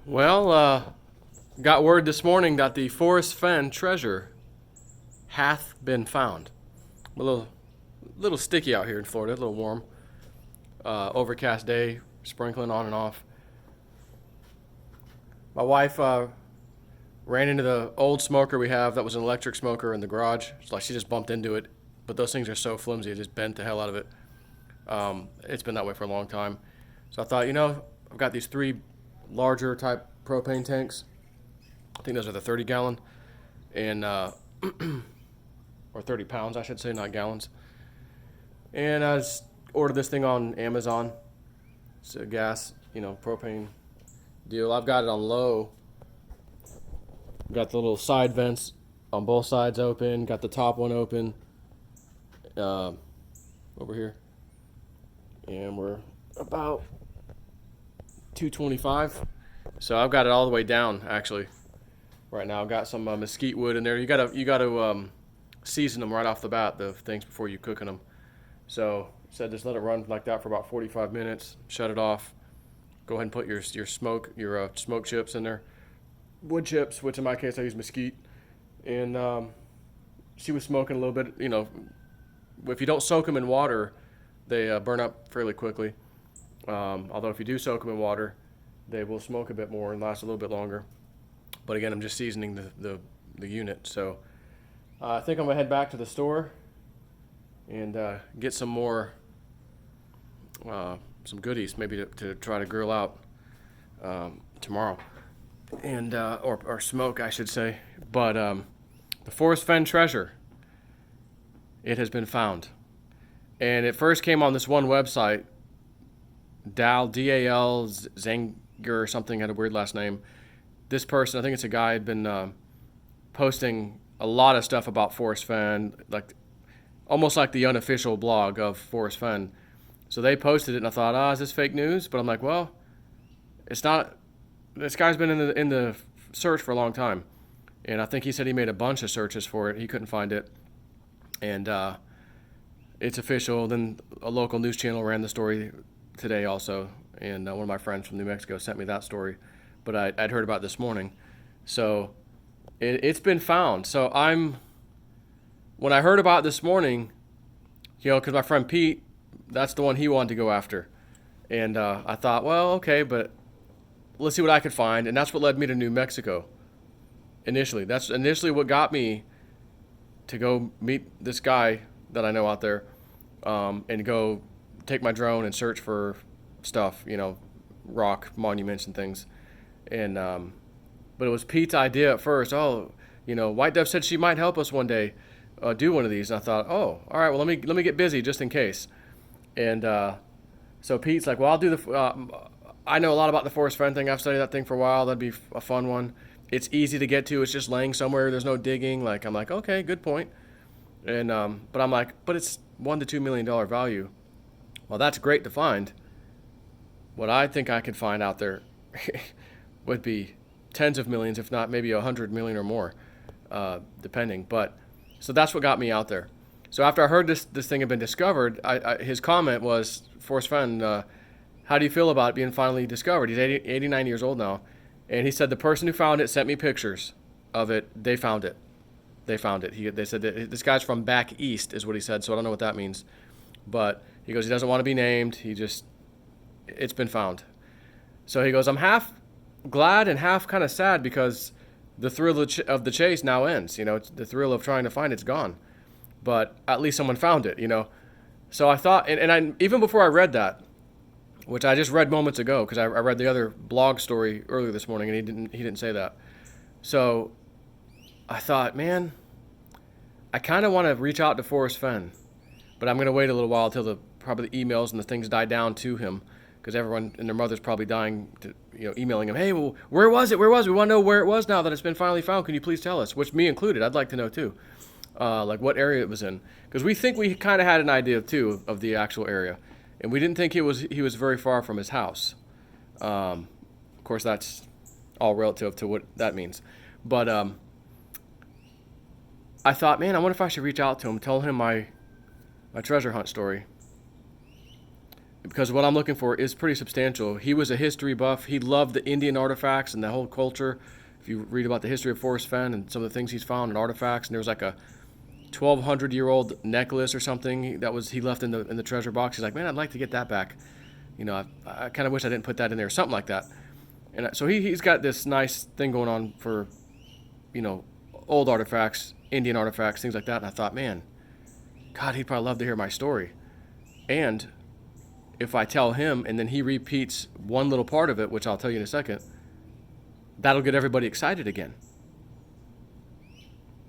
Well, got word this morning that the Forrest Fenn treasure hath been found. A little sticky out here in Florida, a little warm. Overcast day, sprinkling on and off. My wife ran into the old smoker we have that was an electric smoker in the garage. It's like she just bumped into it, but those things are so flimsy, it just bent the hell out of it. It's been that way for a long time. So I thought, I've got these three larger type propane tanks. I think those are the 30 gallon and or 30 pounds, I should say, not gallons. And I just ordered this thing on Amazon. It's a gas, propane deal. I've got it on low. Got the little side vents on both sides open. Got the top one open over here. And we're about 225. So I've got it all the way down, actually. Right now, I've got some mesquite wood in there. You gotta season them right off the bat, the things, before you cooking them. So said just let it run like that for about 45 minutes. Shut it off. Go ahead and put your smoke chips in there, wood chips, which in my case I use mesquite. And she was smoking a little bit. If you don't soak them in water, they burn up fairly quickly. Although if you do soak them in water, they will smoke a bit more and last a little bit longer. But again, I'm just seasoning the unit. So I think I'm gonna head back to the store and get some more some goodies, maybe to try to grill out tomorrow, and or smoke, I should say. But the Forrest Fenn treasure, it has been found, and it first came on this one website, Dal Zanger or something, had a weird last name. This person, I think it's a guy, had been posting a lot of stuff about Forrest Fenn, like almost like the unofficial blog of Forrest Fenn. So they posted it, and I thought, is this fake news? But I'm like, well, it's not. This guy's been in the search for a long time, and I think he said he made a bunch of searches for it. He couldn't find it, and it's official. Then a local news channel ran the story today also, and one of my friends from New Mexico sent me that story, but I'd heard about it this morning. So it's been found. So when I heard about it this morning, because my friend Pete, that's the one he wanted to go after. And I thought, well, okay, but let's see what I could find. And that's what led me to New Mexico initially. That's initially what got me to go meet this guy that I know out there, and go take my drone and search for stuff, rock monuments and things. And but it was Pete's idea at first. White Dove said she might help us one day do one of these. And I thought, all right, well, let me get busy just in case. And so Pete's like, well, I'll do I know a lot about the Forrest Fenn thing. I've studied that thing for a while. That'd be a fun one. It's easy to get to. It's just laying somewhere. There's no digging. I'm like, okay, good point. And but I'm like, but it's $1 to $2 million value. Well, that's great to find. What I think I could find out there would be tens of millions, if not maybe 100 million or more, depending. But so that's what got me out there. So after I heard this thing had been discovered, his comment was, Forrest Fenn, how do you feel about it being finally discovered? He's 89 years old now. And he said the person who found it sent me pictures of it. They found it. They said that this guy's from back east is what he said, so I don't know what that means. But he goes, he doesn't want to be named. It's been found. So he goes, I'm half glad and half kind of sad because the thrill of the chase now ends. It's the thrill of trying to find it's gone. But at least someone found it, So I thought, and I, even before I read that, which I just read moments ago, because I read the other blog story earlier this morning, and he didn't say that. So I thought, man, I kind of want to reach out to Forrest Fenn, but I'm going to wait a little while until probably the emails and the things die down to him, because everyone and their mother's probably dying to, emailing him, hey, well, where was it? We want to know where it was now that it's been finally found. Can you please tell us? Which me included, I'd like to know too. What area it was in, because we think we kind of had an idea too of the actual area, and we didn't think he was very far from his house. Of course, that's all relative to what that means, but I thought, man, I wonder if I should reach out to him, tell him my treasure hunt story. because what I'm looking for is pretty substantial. He was a history buff. He loved the Indian artifacts and the whole culture. If you read about the history of Forrest Fenn and some of the things he's found and artifacts, and there was like a 1,200-year-old necklace or something that was he left in the treasure box. He's like, man, I'd like to get that back. You know, I kind of wish I didn't put that in there, something like that. And so he's got this nice thing going on for, you know, old artifacts, Indian artifacts, things like that. And I thought, man, God, he'd probably love to hear my story. And if I tell him and then he repeats one little part of it, which I'll tell you in a second, that'll get everybody excited again.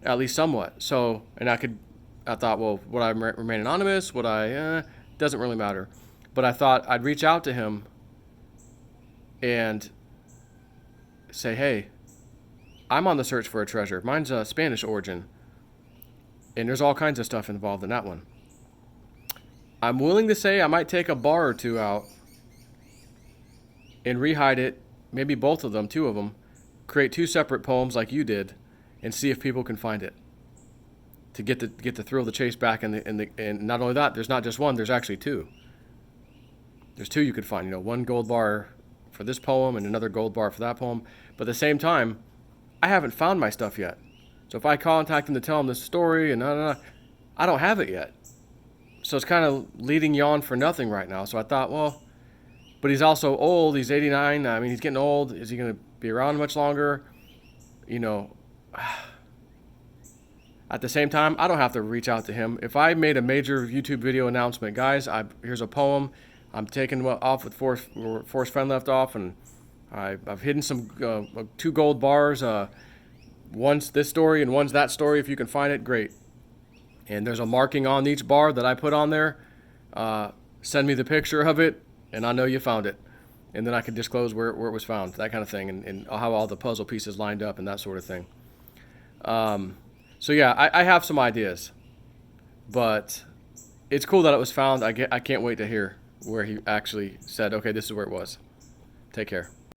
At least somewhat. So, and I thought, well, would I remain anonymous? Would I, doesn't really matter. But I thought I'd reach out to him and say, hey, I'm on the search for a treasure. Mine's a Spanish origin. And there's all kinds of stuff involved in that one. I'm willing to say I might take a bar or two out and rehide it, maybe both of them, two of them, create two separate poems like you did, and see if people can find it. To get the thrill of the chase back, and not only that, there's not just one, there's actually two. There's two you could find, you know, one gold bar for this poem and another gold bar for that poem. But at the same time, I haven't found my stuff yet. So if I contact him to tell him this story and I don't have it yet. So it's kind of leading you on for nothing right now. So I thought, well, but he's also old. He's 89. I mean, he's getting old. Is he going to be around much longer? You know, at the same time, I don't have to reach out to him. If I made a major YouTube video announcement, guys, here's a poem. I'm taking off with Forrest Fenn left off, and I've hidden some 2 gold bars. One's this story and one's that story. If you can find it, great. And there's a marking on each bar that I put on there. Send me the picture of it, and I know you found it. And then I can disclose where it was found, that kind of thing, and how all the puzzle pieces lined up and that sort of thing. So yeah, I have some ideas, but it's cool that it was found. I can't wait to hear where he actually said, okay, this is where it was. Take care.